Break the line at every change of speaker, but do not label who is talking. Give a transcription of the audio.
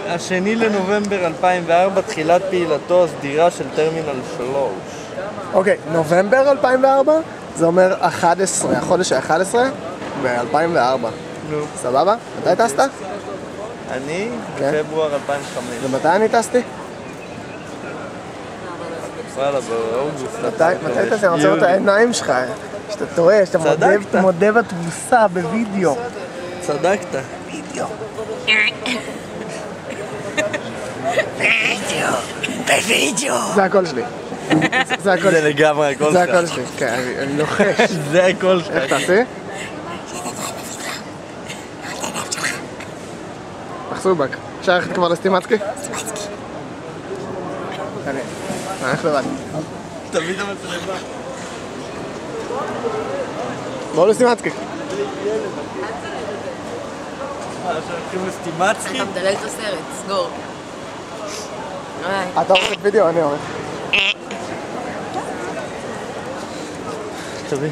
השני לנובמבר 2004, תחילת פעילתו הסדירה של טרמינל 3.
אוקיי, נובמבר 2004? זה אומר 11, החודש ה-11 ב-2004.
נו.
סבבה? מתי טסת?
אני?
כן.
בפברואר 2005.
ומתי אני טסתי?
וואלה, באוגוסט.
מתי טסתי? אני רוצה לראות את העיניים שלך. שאתה טועה, שאתה
צדקת.
מודה בתבוסה בווידאו.
צדקת.
בווידאו.
זה הקול שלי. זה הקול
זה
שלי.
לגמרי הקול
זה
שלך.
הקול שלי. כן, אני לוחש.
זה הקול שלך.
איך תעשי? מחסובק. אפשר ללכת כבר לסטימצקי?
סטימצקי.
אני הולך לבד.
תביא את המצלמה.
בואו לסטימצקי.
שהולכים לסטימצקי?
אתה מדלל את הסרט, סגור.
אתה עורך את וידאו? אני עורך.
תביא.